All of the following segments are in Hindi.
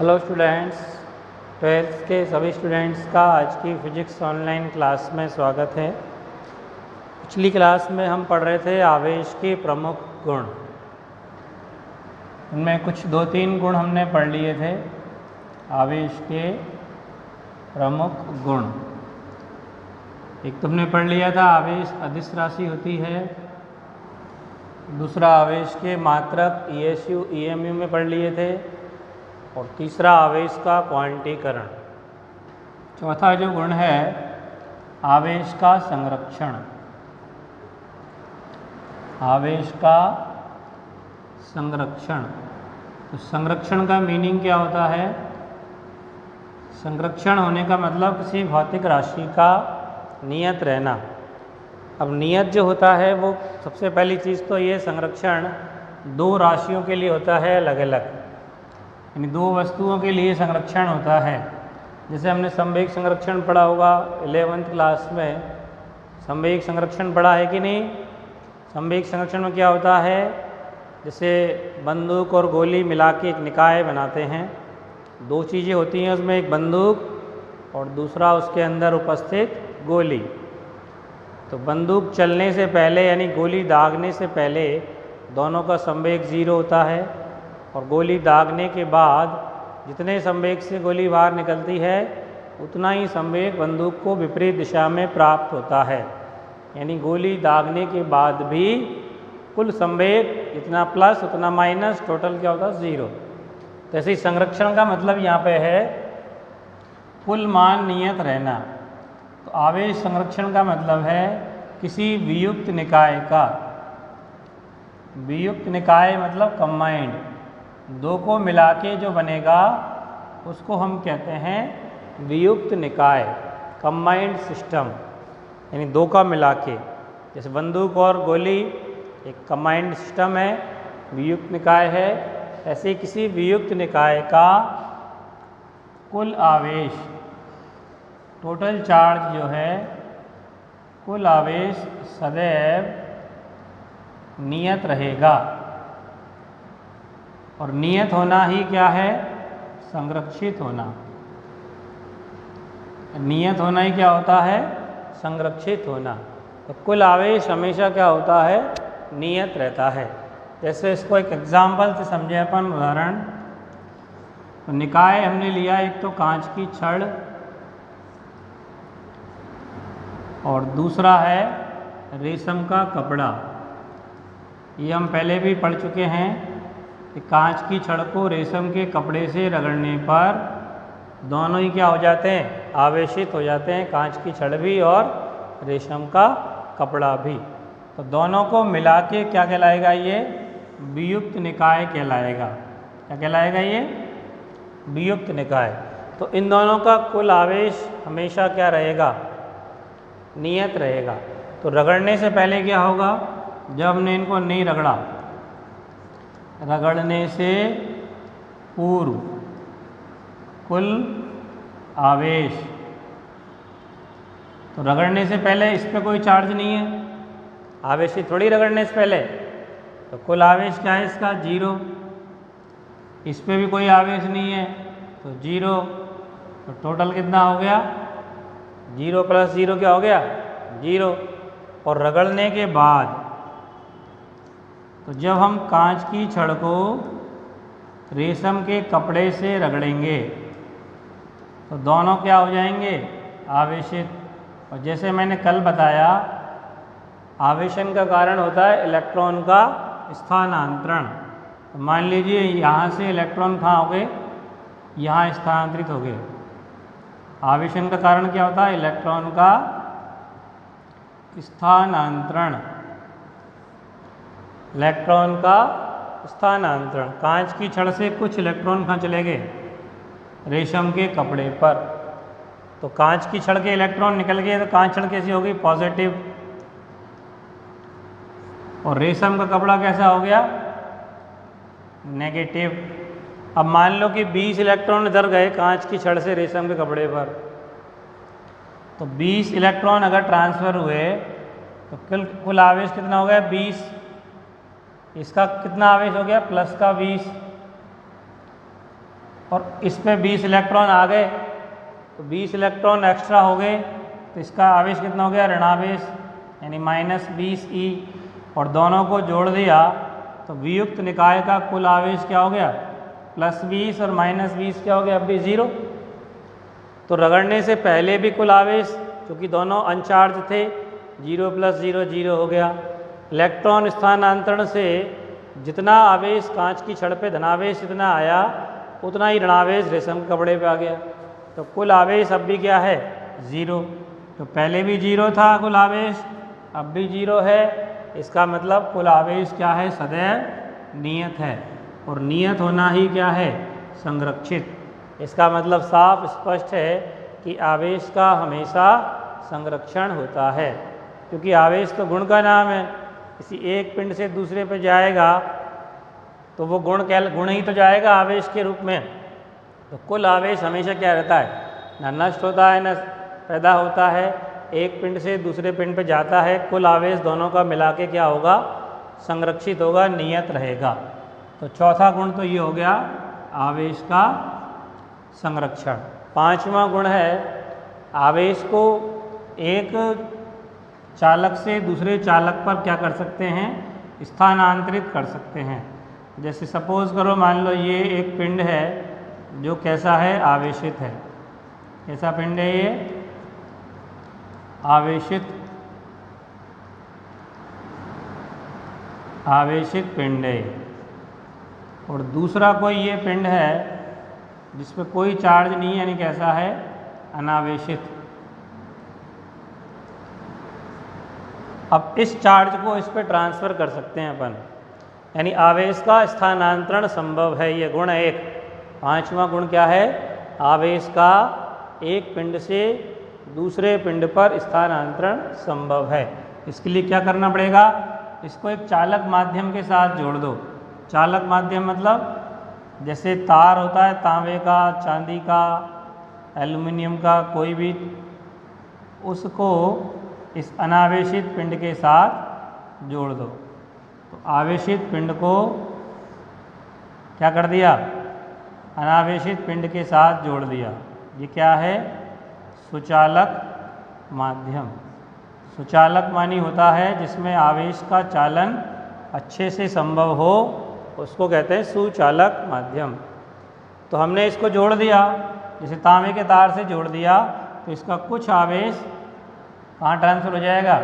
हेलो स्टूडेंट्स, ट्वेल्थ के सभी स्टूडेंट्स का आज की फिजिक्स ऑनलाइन क्लास में स्वागत है। पिछली क्लास में हम पढ़ रहे थे आवेश के प्रमुख गुण। उनमें कुछ 2-3 गुण हमने पढ़ लिए थे। आवेश के प्रमुख गुण, एक तुमने पढ़ लिया था आवेश अदिश राशि होती है। दूसरा आवेश के मात्रक ESU EMU में पढ़ लिए थे। और तीसरा आवेश का क्वांटीकरण। चौथा जो गुण है आवेश का संरक्षण। आवेश का संरक्षण, तो संरक्षण का मीनिंग क्या होता है? संरक्षण होने का मतलब किसी भौतिक राशि का नियत रहना। अब नियत जो होता है वो सबसे पहली चीज़ तो ये संरक्षण दो राशियों के लिए होता है अलग अलग, यानी दो वस्तुओं के लिए संरक्षण होता है। जैसे हमने संवेग संरक्षण पढ़ा होगा 11th क्लास में। संवेग संरक्षण पढ़ा है कि नहीं? संवेग संरक्षण में क्या होता है, जैसे बंदूक और गोली मिला के एक निकाय बनाते हैं। दो चीज़ें होती हैं उसमें, एक बंदूक और दूसरा उसके अंदर उपस्थित गोली। तो बंदूक चलने से पहले यानी गोली दागने से पहले दोनों का संवेग 0 होता है, और गोली दागने के बाद जितने संवेग से गोली बाहर निकलती है उतना ही संवेग बंदूक को विपरीत दिशा में प्राप्त होता है। यानी गोली दागने के बाद भी कुल संवेग जितना प्लस उतना माइनस, टोटल क्या होता है 0। तो ऐसे ही संरक्षण का मतलब यहाँ पे है कुल मान नियत रहना। तो आवेश संरक्षण का मतलब है किसी वियुक्त निकाय का, वियुक्त निकाय मतलब कंबाइंड, दो को मिला के जो बनेगा उसको हम कहते हैं वियुक्त निकाय, कंबाइंड सिस्टम। यानी दो का मिला के, जैसे बंदूक और गोली एक कंबाइंड सिस्टम है, वियुक्त निकाय है। ऐसे किसी वियुक्त निकाय का कुल आवेश, टोटल चार्ज जो है, कुल आवेश सदैव नियत रहेगा। और नियत होना ही क्या है? संरक्षित होना। नियत होना ही क्या होता है? संरक्षित होना। तो कुल आवेश हमेशा क्या होता है? नियत रहता है। जैसे इसको एक एग्जाम्पल से समझे अपन, उदाहरण। तो निकाय हमने लिया एक तो कांच की छड़, और दूसरा है रेशम का कपड़ा। ये हम पहले भी पढ़ चुके हैं कि कांच की छड़ को रेशम के कपड़े से रगड़ने पर दोनों ही क्या हो जाते हैं? आवेशित हो जाते हैं, कांच की छड़ भी और रेशम का कपड़ा भी। तो दोनों को मिला के क्या कहलाएगा? ये वियुक्त निकाय कहलाएगा। क्या कहलाएगा? ये वियुक्त निकाय। तो इन दोनों का कुल आवेश हमेशा क्या रहेगा? नियत रहेगा। तो रगड़ने से पहले क्या होगा? जब हमने इनको नहीं रगड़ा, रगड़ने से पूर्व कुल आवेश, तो रगड़ने से पहले इस पे कोई चार्ज नहीं है, आवेश ही थोड़ी रगड़ने से पहले। तो कुल आवेश क्या है इसका? 0। इस पे भी कोई आवेश नहीं है तो 0। तो टोटल कितना हो गया? 0 + 0 क्या हो गया? 0। और रगड़ने के बाद, तो जब हम कांच की छड़ को रेशम के कपड़े से रगड़ेंगे तो दोनों क्या हो जाएंगे? आवेशित। और जैसे मैंने कल बताया, आवेशन का कारण होता है इलेक्ट्रॉन का स्थानांतरण। तो मान लीजिए यहाँ से इलेक्ट्रॉन कहाँ हो गए? यहाँ स्थानांतरित हो गए। आवेशन का कारण क्या होता है? इलेक्ट्रॉन का स्थानांतरण। इलेक्ट्रॉन का स्थानांतरण। कांच की छड़ से कुछ इलेक्ट्रॉन कहाँ चले गए? रेशम के कपड़े पर। तो कांच की छड़ के इलेक्ट्रॉन निकल गए तो कांच छड़ कैसी हो गई? पॉजिटिव। और रेशम का कपड़ा कैसा हो गया? नेगेटिव। अब मान लो कि 20 इलेक्ट्रॉन इधर गए कांच की छड़ से रेशम के कपड़े पर, तो 20 इलेक्ट्रॉन अगर ट्रांसफ़र हुए तो कुल आवेश कितना हो गया? 20। इसका कितना आवेश हो गया? प्लस का 20। और इस पे 20 इलेक्ट्रॉन आ गए, तो 20 इलेक्ट्रॉन एक्स्ट्रा हो गए, तो इसका आवेश कितना हो गया, ऋणावेश, यानी -20e, और दोनों को जोड़ दिया तो वियुक्त निकाय का कुल आवेश क्या हो गया, +20 और -20 क्या हो गया, अब भी 0। तो रगड़ने से पहले भी कुल आवेश, क्योंकि दोनों अनचार्ज थे, 0 + 0 0 हो गया। इलेक्ट्रॉन स्थानांतरण से जितना आवेश कांच की छड़ पे धनावेश जितना आया, उतना ही ऋणावेश रेशम के कपड़े पे आ गया। तो कुल आवेश अब भी क्या है, 0। तो पहले भी 0 था कुल आवेश, अब भी 0 है। इसका मतलब कुल आवेश क्या है, सदैव नियत है, और नियत होना ही क्या है, संरक्षित। इसका मतलब साफ स्पष्ट है कि आवेश का हमेशा संरक्षण होता है, क्योंकि आवेश तो गुण का नाम है। किसी एक पिंड से दूसरे पे जाएगा तो वो गुण ही तो जाएगा आवेश के रूप में। तो कुल आवेश हमेशा क्या रहता है, न नष्ट होता है न पैदा होता है, एक पिंड से दूसरे पिंड पे जाता है। कुल आवेश दोनों का मिला के क्या होगा, संरक्षित होगा, नियत रहेगा। तो चौथा गुण तो ये हो गया आवेश का संरक्षण। पांचवा गुण है, आवेश को एक चालक से दूसरे चालक पर क्या कर सकते हैं, स्थानांतरित कर सकते हैं। जैसे सपोज करो, मान लो ये एक पिंड है जो कैसा है, आवेशित है। कैसा पिंड है ये, आवेशित पिंड है। और दूसरा कोई ये पिंड है जिसपे कोई चार्ज नहीं है, यानी कैसा है, अनावेशित। अब इस चार्ज को इस पे ट्रांसफ़र कर सकते हैं अपन, यानी आवेश का स्थानांतरण संभव है। ये गुण एक। पांचवा गुण क्या है, आवेश का एक पिंड से दूसरे पिंड पर स्थानांतरण संभव है। इसके लिए क्या करना पड़ेगा, इसको एक चालक माध्यम के साथ जोड़ दो। चालक माध्यम मतलब जैसे तार होता है तांबे का, चांदी का, एल्युमिनियम का, कोई भी, उसको इस अनावेशित पिंड के साथ जोड़ दो। तो आवेशित पिंड को क्या कर दिया, अनावेशित पिंड के साथ जोड़ दिया। ये क्या है, सुचालक माध्यम। सुचालक मानी होता है जिसमें आवेश का चालन अच्छे से संभव हो, उसको कहते हैं सुचालक माध्यम। तो हमने इसको जोड़ दिया, जैसे तांबे के तार से जोड़ दिया, तो इसका कुछ आवेश कहाँ ट्रांसफ़र हो जाएगा,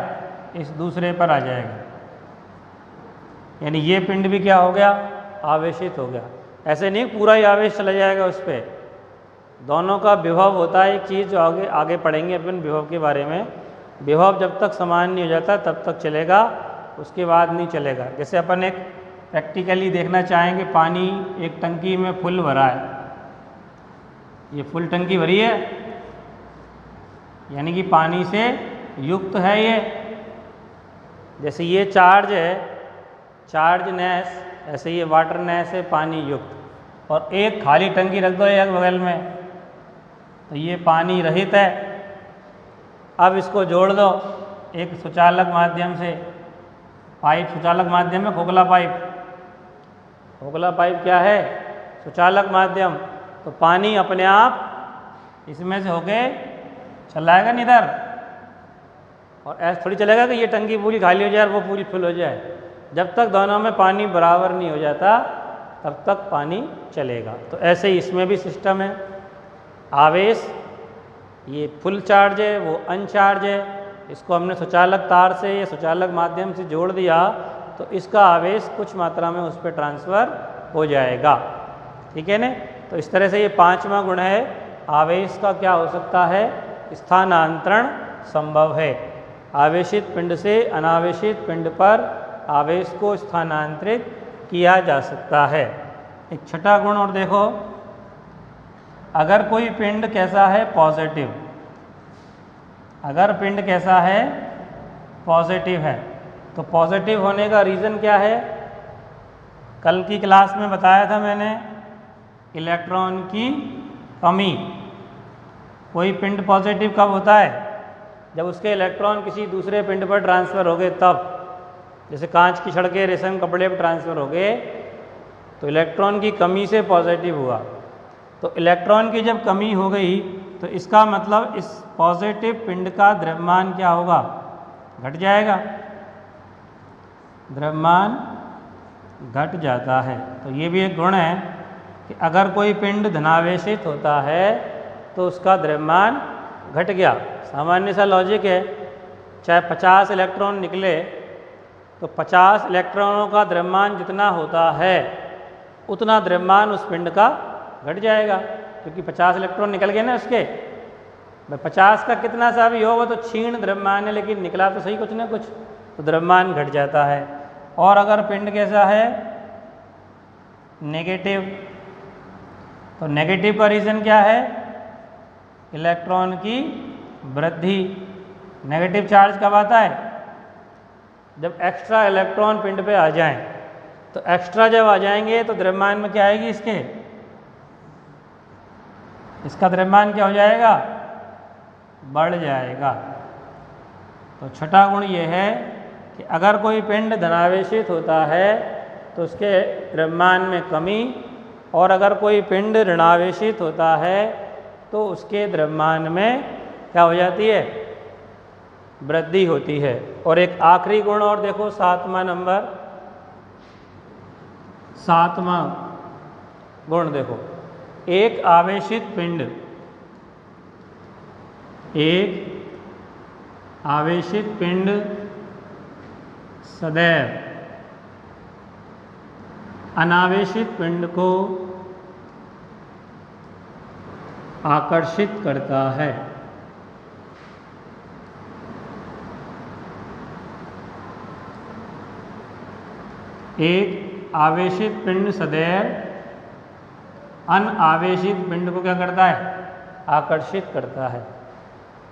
इस दूसरे पर आ जाएगा। यानी ये पिंड भी क्या हो गया, आवेशित हो गया। ऐसे नहीं पूरा ही आवेश चला जाएगा उस पर, दोनों का विभव होता है। एक चीज़ जो आगे पढ़ेंगे अपन विभव के बारे में। विभव जब तक समान नहीं हो जाता तब तक चलेगा, उसके बाद नहीं चलेगा। जैसे अपन एक प्रैक्टिकली देखना चाहेंगे, पानी एक टंकी में फुल भरा है, ये फुल टंकी भरी है, यानी कि पानी से युक्त है ये। जैसे ये चार्ज है, चार्जनेस, ऐसे ये वाटरनेस है, पानी युक्त। और एक खाली टंकी रख दो एक बगल में, तो ये पानी रहित है। अब इसको जोड़ दो एक सुचालक माध्यम से, पाइप, सुचालक माध्यम में खोखला पाइप। खोखला पाइप क्या है, सुचालक माध्यम। तो पानी अपने आप इसमें से होके चला आएगा नहीं इधर, और ऐसा थोड़ी चलेगा कि ये टंकी पूरी खाली हो जाए और वो पूरी फुल हो जाए। जब तक दोनों में पानी बराबर नहीं हो जाता तब तक पानी चलेगा। तो ऐसे ही इसमें भी सिस्टम है। आवेश ये फुल चार्ज है, वो अनचार्ज है। इसको हमने सुचालक तार से या सुचालक माध्यम से जोड़ दिया तो इसका आवेश कुछ मात्रा में उस पर ट्रांसफ़र हो जाएगा। ठीक है ना। तो इस तरह से ये पांचवा गुण है, आवेश का क्या हो सकता है, स्थानांतरण संभव है। आवेशित पिंड से अनावेशित पिंड पर आवेश को स्थानांतरित किया जा सकता है। एक छठा गुण और देखो, अगर कोई पिंड कैसा है, पॉजिटिव। अगर पिंड कैसा है, पॉजिटिव है, तो पॉजिटिव होने का रीज़न क्या है, कल की क्लास में बताया था मैंने, इलेक्ट्रॉन की कमी। कोई पिंड पॉजिटिव कब होता है, जब उसके इलेक्ट्रॉन किसी दूसरे पिंड पर ट्रांसफ़र हो गए तब। जैसे कांच की छड़ के रेशम कपड़े पर ट्रांसफ़र हो गए तो इलेक्ट्रॉन की कमी से पॉजिटिव हुआ। तो इलेक्ट्रॉन की जब कमी हो गई तो इसका मतलब इस पॉजिटिव पिंड का द्रव्यमान क्या होगा, घट जाएगा, द्रव्यमान घट जाता है। तो ये भी एक गुण है कि अगर कोई पिंड धनावेशित होता है तो उसका द्रव्यमान घट गया। सामान्य सा लॉजिक है, चाहे 50 इलेक्ट्रॉन निकले तो 50 इलेक्ट्रॉनों का द्रव्यमान जितना होता है उतना द्रव्यमान उस पिंड का घट जाएगा, क्योंकि 50 इलेक्ट्रॉन निकल गए ना उसके। भाई 50 का कितना सा भी होगा तो क्षीण द्रव्यमान है, लेकिन निकला तो सही कुछ ना कुछ, तो द्रव्यमान घट जाता है। और अगर पिंड कैसा है, नेगेटिव, तो नेगेटिव का रीज़न क्या है, इलेक्ट्रॉन की वृद्धि। नेगेटिव चार्ज कब आता है, जब एक्स्ट्रा इलेक्ट्रॉन पिंड पे आ जाएं। तो एक्स्ट्रा जब आ जाएंगे तो द्रव्यमान में क्या आएगी, इसका द्रव्यमान क्या हो जाएगा, बढ़ जाएगा। तो छठा गुण ये है कि अगर कोई पिंड धनावेशित होता है तो उसके द्रव्यमान में कमी, और अगर कोई पिंड ऋणावेशित होता है तो उसके द्रव्यमान में क्या हो जाती है, वृद्धि होती है। और एक आखिरी गुण और देखो, 7वां नंबर, 7वां गुण देखो, एक आवेशित पिंड, एक आवेशित पिंड सदैव अनावेशित पिंड को आकर्षित करता है। एक आवेशित पिंड सदैव अनावेशित पिंड को क्या करता है, आकर्षित करता है।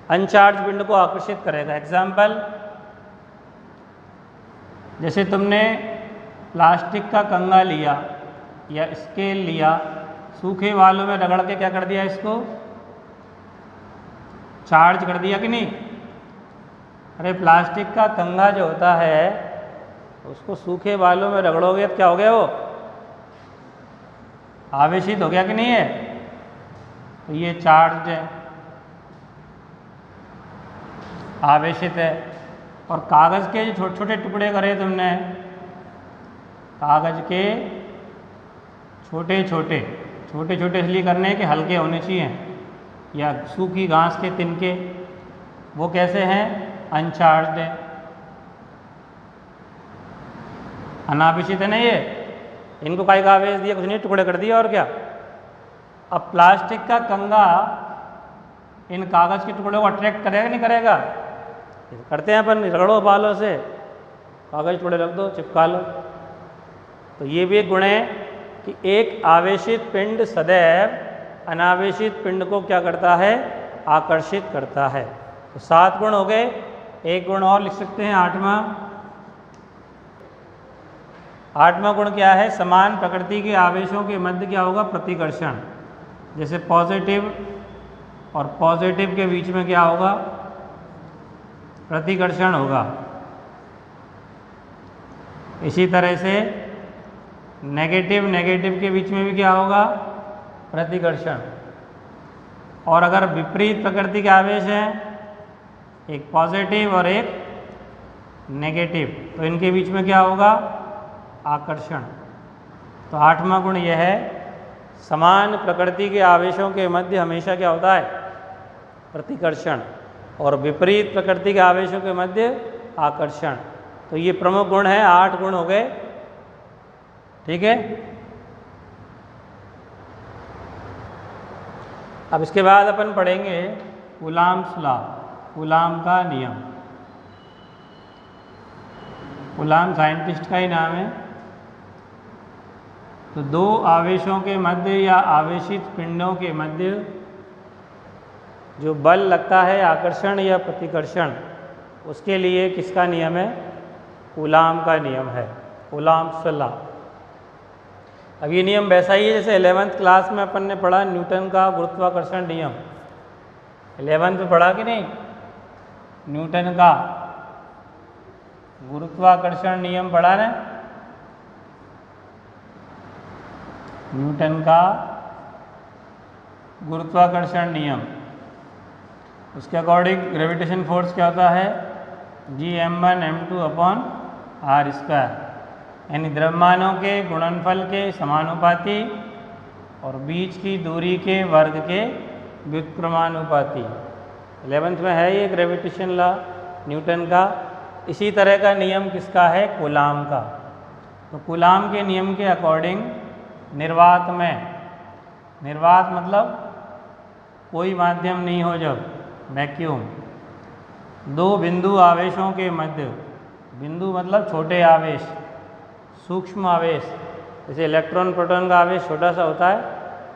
अनचार्ज पिंड को आकर्षित करेगा। एग्जाम्पल, जैसे तुमने प्लास्टिक का कंगा लिया या स्केल लिया, सूखे बालू में रगड़ के क्या कर दिया, इसको चार्ज कर दिया कि नहीं। अरे प्लास्टिक का कंगा जो होता है उसको सूखे बालू में रगड़ोगे तो क्या हो गया, वो आवेशित हो गया कि नहीं है, तो ये चार्ज है, आवेशित है। और कागज़ के जो छोटे छोटे टुकड़े करे तुमने, कागज़ के छोटे छोटे इसलिए करने के हल्के होने चाहिए, या सूखी घास के तिनके, वो कैसे हैं, अनचार्ज्ड है, अनावेशित है ना ये। इनको काहे का आवेश दिया, कुछ नहीं, टुकड़े कर दिया और क्या। अब प्लास्टिक का कंगा इन कागज़ के टुकड़ों को अट्रैक्ट करेगा नहीं करेगा, करते हैं अपन, रगड़ो बालों से, कागज़ टुकड़े रख दो, चिपका लो। तो ये भी एक गुण है कि एक आवेशित पिंड सदैव अनावेशित पिंड को क्या करता है, आकर्षित करता है। तो 7 गुण हो गए। एक गुण और लिख सकते हैं, 8वां गुण क्या है, समान प्रकृति के आवेशों के मध्य क्या होगा, प्रतिकर्षण। जैसे पॉजिटिव और पॉजिटिव के बीच में क्या होगा, प्रतिकर्षण होगा। इसी तरह से नेगेटिव के बीच में भी क्या होगा, प्रतिकर्षण। और अगर विपरीत प्रकृति के आवेश हैं, एक पॉजिटिव और एक नेगेटिव, तो इनके बीच में क्या होगा, आकर्षण। तो 8वां गुण यह है, समान प्रकृति के आवेशों के मध्य हमेशा क्या होता है, प्रतिकर्षण, और विपरीत प्रकृति के आवेशों के मध्य आकर्षण। तो ये प्रमुख गुण है, 8 गुण हो गए, ठीक है। अब इसके बाद अपन पढ़ेंगे कूलाम्स लॉ, कूलाम का नियम। कूलाम साइंटिस्ट का ही नाम है। तो दो आवेशों के मध्य या आवेशित पिंडों के मध्य जो बल लगता है, आकर्षण या प्रतिकर्षण, उसके लिए किसका नियम है, कूलाम का नियम है, कूलाम्स लॉ। अब ये नियम वैसा ही है जैसे 11th क्लास में अपन ने पढ़ा न्यूटन का गुरुत्वाकर्षण नियम। 11th में पढ़ा कि नहीं, न्यूटन का गुरुत्वाकर्षण नियम पढ़ा ना, न्यूटन का गुरुत्वाकर्षण नियम, उसके अकॉर्डिंग ग्रेविटेशन फोर्स क्या होता है, Gm1m2 अपॉन आर स्क्वायर, यानी द्रव्यमानों के गुणनफल के समानुपाती और बीच की दूरी के वर्ग के व्युत्क्रमानुपाती। 11th में है ये ग्रेविटेशन लॉ न्यूटन का। इसी तरह का नियम किसका है, कूलाम का। तो कूलाम के नियम के अकॉर्डिंग निर्वात में, निर्वात मतलब कोई माध्यम नहीं हो जब, वैक्यूम, दो बिंदु आवेशों के मध्य, बिंदु मतलब छोटे आवेश, सूक्ष्म आवेश, जैसे इलेक्ट्रॉन प्रोटॉन का आवेश छोटा सा होता है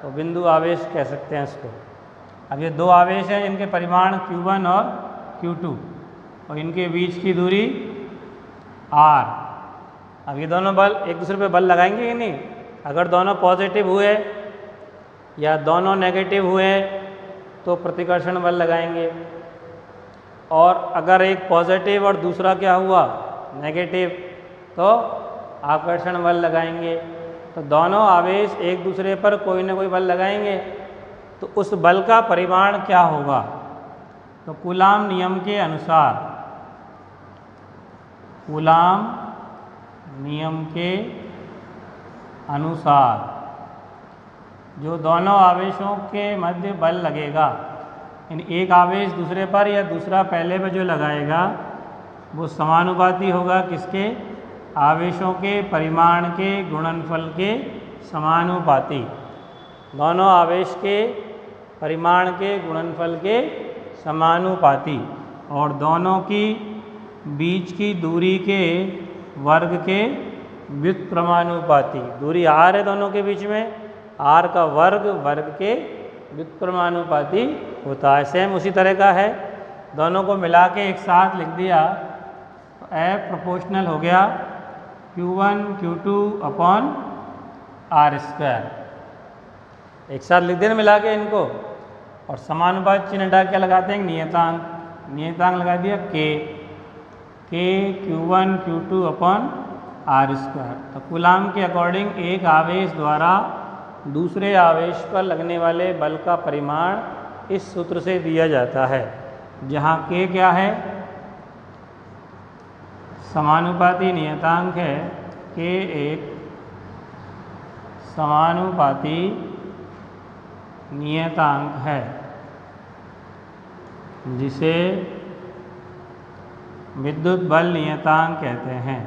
तो बिंदु आवेश कह सकते हैं इसको। अब ये दो आवेश हैं जिनके परिमाण Q1 और Q2 और इनके बीच की दूरी R। अब ये दोनों बल एक दूसरे पे बल लगाएंगे कि नहीं, अगर दोनों पॉजिटिव हुए या दोनों नेगेटिव हुए तो प्रतिकर्षण बल लगाएंगे, और अगर एक पॉजिटिव और दूसरा क्या हुआ नेगेटिव तो आकर्षण बल लगाएंगे। तो दोनों आवेश एक दूसरे पर कोई ना कोई बल लगाएंगे तो उस बल का परिमाण क्या होगा। तो कूलाम नियम के अनुसार, कूलाम नियम के अनुसार जो दोनों आवेशों के मध्य बल लगेगा, यानी एक आवेश दूसरे पर या दूसरा पहले पर जो लगाएगा वो समानुपाती होगा किसके, आवेशों के परिमाण के गुणनफल के समानुपाती। दोनों आवेश के परिमाण के गुणनफल के समानुपाती और दोनों की बीच की दूरी के वर्ग के व्युत्क्रमानुपाती। दूरी r है दोनों के बीच में, r का वर्ग वर्ग के व्युत्क्रमानुपाती होता है। सेम उसी तरह का है, दोनों को मिला के एक साथ लिख दिया तो F प्रोपोर्शनल हो गया Q1 Q2 upon R square. एक साथ लिख देना मिला के इनको, और समानुपात चिन्ह हटा क्या लगाते हैं, नियतांक, नियतांक लगा दिया K Q1 Q2 upon R square. तो कूलाम के अकॉर्डिंग एक आवेश द्वारा दूसरे आवेश पर लगने वाले बल का परिमाण इस सूत्र से दिया जाता है, जहाँ K क्या है, समानुपाती नियतांक है, K एक समानुपाती नियतांक है जिसे विद्युत बल नियतांक कहते हैं।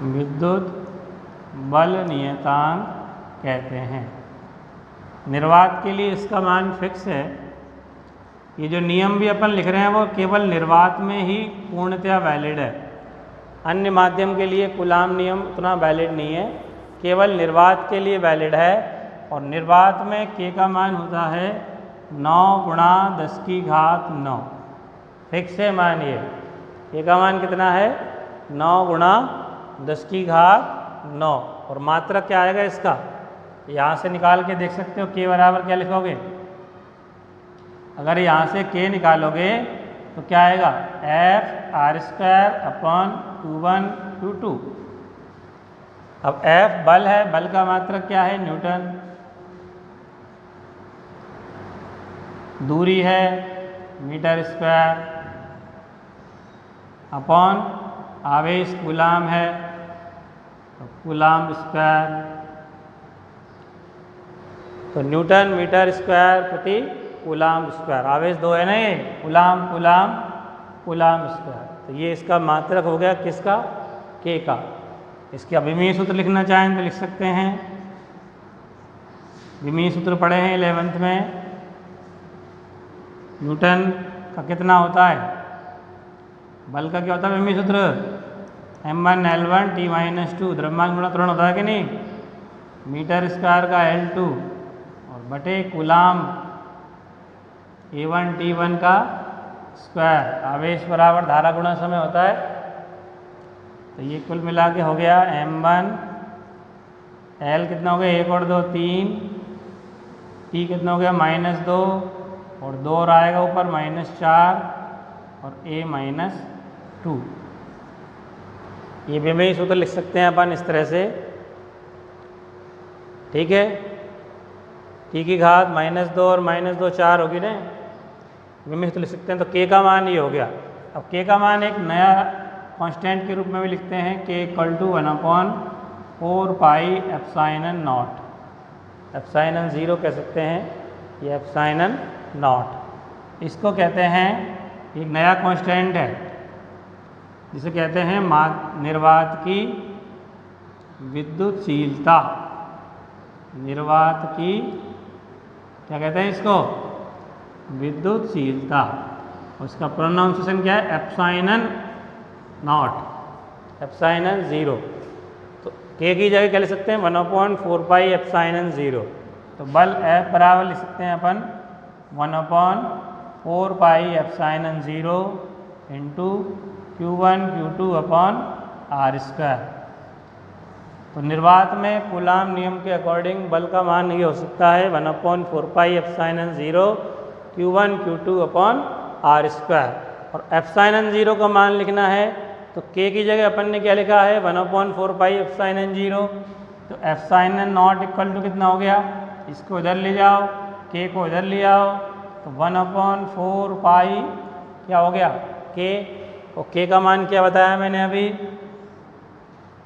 विद्युत बल नियतांक कहते हैं। निर्वात के लिए इसका मान फिक्स है। ये जो नियम भी अपन लिख रहे हैं वो केवल निर्वात में ही पूर्णतया वैलिड है, अन्य माध्यम के लिए कूलाम नियम उतना वैलिड नहीं है, केवल निर्वात के लिए वैलिड है। और निर्वात में K का मान होता है 9 गुणा 10 की घात 9, फिक्स है मान। ये K का मान कितना है, 9 गुणा 10 की घात 9। और मात्रा क्या आएगा इसका, यहाँ से निकाल के देख सकते हो। K बराबर क्या लिखोगे, अगर यहाँ से K निकालोगे तो क्या आएगा, F are square upon Q1 Q2। अब F बल है, बल का मात्रक क्या है, न्यूटन। दूरी है मीटर स्क्वायर, अपॉन आवेश कूलाम है तो कूलाम स्क्वायर। तो न्यूटन मीटर स्क्वायर प्रति कूलाम स्क्वायर। आवेश दो है ना ये, कूलाम कूलाम कूलाम स्क्वायर। तो ये इसका मात्रक हो गया किसका, K का। इसके अभिमीय सूत्र लिखना चाहें तो लिख सकते हैं। विमीय सूत्र पढ़े हैं 11th में। न्यूटन का कितना होता है, बल का क्या होता है विमीय सूत्र, m1 L1 T-2, द्रव्यमान गुणा त्वरण होता है कि नहीं, मीटर स्क्वायर का L2 और बटे कूलाम A1 T1 का स्क्वायर। आवेश बराबर धारा गुणा समय होता है। तो ये कुल मिला के हो गया m1 L कितना हो गया, 1 और 2 3, T कितना हो गया -2 और 2 और आएगा ऊपर -4 और A -2। ये विमेय सूत्र लिख सकते हैं अपन इस तरह से, ठीक है। टी की घात -2 और -2 4 होगी ना, विमित सूत्र लिख सकते हैं। तो के का मान ये हो गया। अब के का मान एक नया कांस्टेंट के रूप में भी लिखते हैं, K equal to 1/4 pi epsilon naught. Epsilon 0 कह सकते हैं, ये एप्सिलॉन नॉट, इसको कहते हैं, एक नया कांस्टेंट है जिसे कहते हैं निर्वात की विद्युतशीलता। निर्वात की क्या कहते हैं इसको? विद्युतशीलता। उसका प्रोनाउंसिएशन क्या है? Epsilon naught, epsilon 0। तो के की जगह क्या लिख सकते हैं? 1/4 पाई एप्सिलॉन 0। तो बल F बराबर लिख सकते हैं अपन 1/4 pi epsilon 0 into Q1 Q2 upon R square. तो निर्वात में कूलाम नियम के अकॉर्डिंग बल का मान ये हो सकता है 1/4 pi epsilon 0 Q1 Q2 upon R square. और एप्सिलॉन 0 का मान लिखना है तो के की जगह अपन ने क्या लिखा है? 1/4 पाई एप्सिलॉन 0। तो एप्सिलॉन नॉट इक्वल टू कितना हो गया? इसको इधर ले जाओ, के को इधर ले आओ, तो 1/4 पाई क्या हो गया? के। और के का मान क्या बताया मैंने अभी?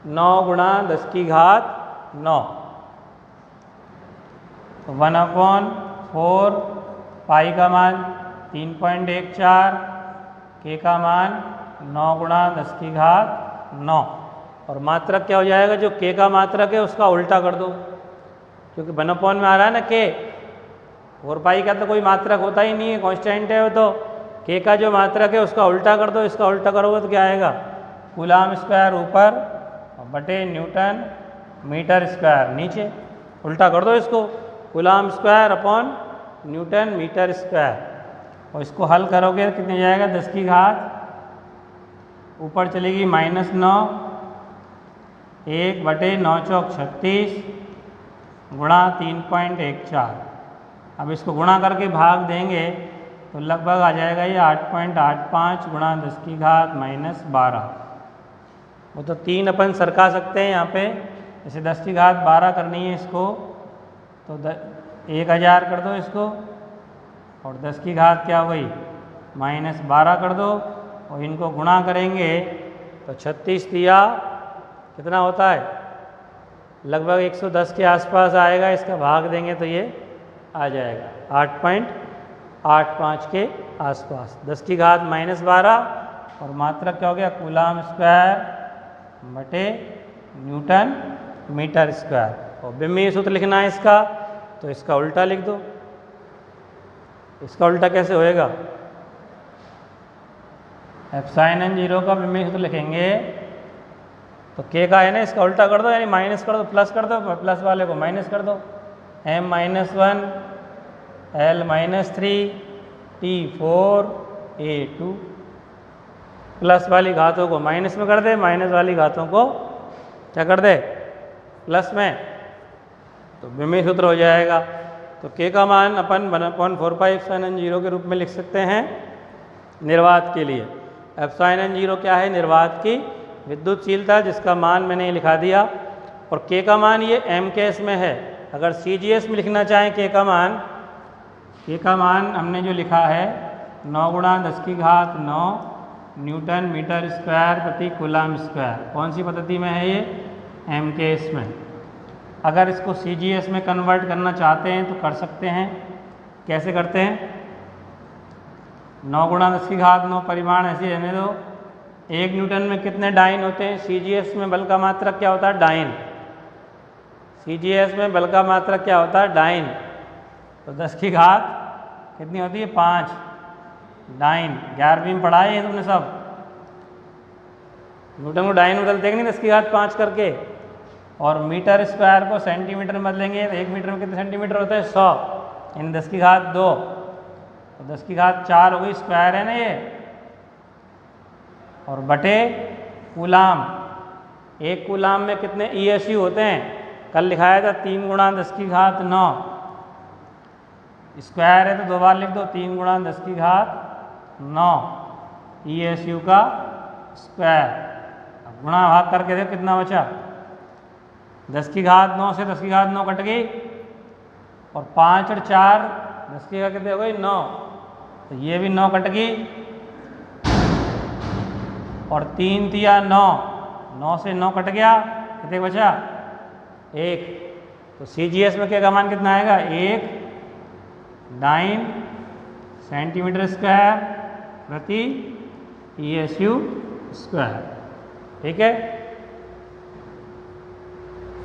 9 गुणा 10 की घात 9। तो 1/4 पाई का मान 3.14, के का मान 9 गुणा 10 की घात 9। और मात्रक क्या हो जाएगा? जो के का मात्रक है उसका उल्टा कर दो, क्योंकि 1/4 में आ रहा है ना के। 4 पाई का तो कोई मात्रक होता ही नहीं है, कांस्टेंट है वो। तो के का जो मात्रक है उसका उल्टा कर दो। इसका उल्टा करोगे तो क्या आएगा? कूलाम स्क्वायर ऊपर बटे न्यूटन मीटर स्क्वायर नीचे। उल्टा कर दो इसको, coulomb square upon newton metre square. और इसको हल करोगे तो कितने जाएगा? 10 की घात ऊपर चलेगी -9, 1 बटे 9 चौक 36 गुणा 3.14। अब इसको गुणा करके भाग देंगे तो लगभग आ जाएगा ये 8.85 गुणा 10 की घात -12। वो तो 3 अपन सरका सकते हैं यहाँ पे, जैसे 10 की घात 12 करनी है इसको तो 1000 कर दो इसको, और 10 की घात क्या हो गई? -12 कर दो, और इनको गुणा करेंगे तो 36 दिया कितना होता है? लगभग 110 के आसपास आएगा। इसका भाग देंगे तो ये आ जाएगा 8.85 के आसपास। 10 की घात -12 और मात्रक क्या हो गया? कूलाम स्क्वायर बटे न्यूटन मीटर स्क्वायर। और विमीय सूत्र लिखना है इसका, तो इसका उल्टा लिख दो। इसका उल्टा कैसे होएगा? एप्सिलॉन 0 का विमीय सूत्र लिखेंगे तो के का है ना, इसका उल्टा कर दो, यानी माइनस कर दो, प्लस कर दो, प्लस वाले को माइनस कर दो। m-1 l-3 t4 a2। Plus वाली घातों को माइनस में कर दे, माइनस वाली घातों को क्या कर दे? प्लस में। तो विमीय सूत्र हो जाएगा। तो के का मान अपन 1/4 पाई एप्सिलॉन 0 के रूप में लिख सकते हैं निर्वात के लिए। एप्सिलॉन 0 क्या है? निर्वात की विद्युतशीलता, जिसका मान मैंने लिखा दिया। और के का मान ये एम केस में है। अगर CGS में लिखना चाहें के का मान हमने जो लिखा है 9 गुणा 10 की घात 9 न्यूटन मीटर स्क्वायर प्रति कूलाम स्क्वायर। कौन सी पद्धति में है ये? एम केस में। अगर इसको CGS में कन्वर्ट करना चाहते हैं तो कर सकते हैं। कैसे करते हैं? 9 गुणा 10 की घात 9 परिमाण ऐसे रहने दो। 1 न्यूटन में कितने डाइन होते हैं? CGS में बल का मात्रक क्या होता है? डाइन। CGS में बल का मात्रक क्या होता है? डाइन। तो 10 की घात कितनी होती है? 5 डाइन। 11वीं में पढ़ाए हैं तुमने सब। न्यूटन को डाइन बदलते हैं नहीं 10 की घात 5 करके। और मीटर स्क्वायर को सेंटीमीटर में बदलेंगे तो 1 मीटर में कितने सेंटीमीटर होता है? 100, यानी 10 की घात 2। तो 10 की घात 4 हो गई, स्क्वायर है ना ये। और बटे कूलाम। 1 कूलाम में कितने ESU होते हैं? कल लिखाया था 3 गुणा 10 की घात 9। स्क्वायर है तो 2 बार लिख दो, 3 गुणा 10 की घात 9 ESU का स्क्वायर। अब गुणा भाग करके देखो कितना बचा? 10 की घात 9 से 10 की घात 9 कट गई, और 5 और 4 10 की कितने हो गई 9, तो ये भी 9 कट गई और 3 तिया 9, 9 से 9 कट गया, कितने बचा 1। तो CGS में का मान कितना आएगा 1.9 सेंटीमीटर स्क्वायर प्रति ESU स्क्वायर। ठीक है।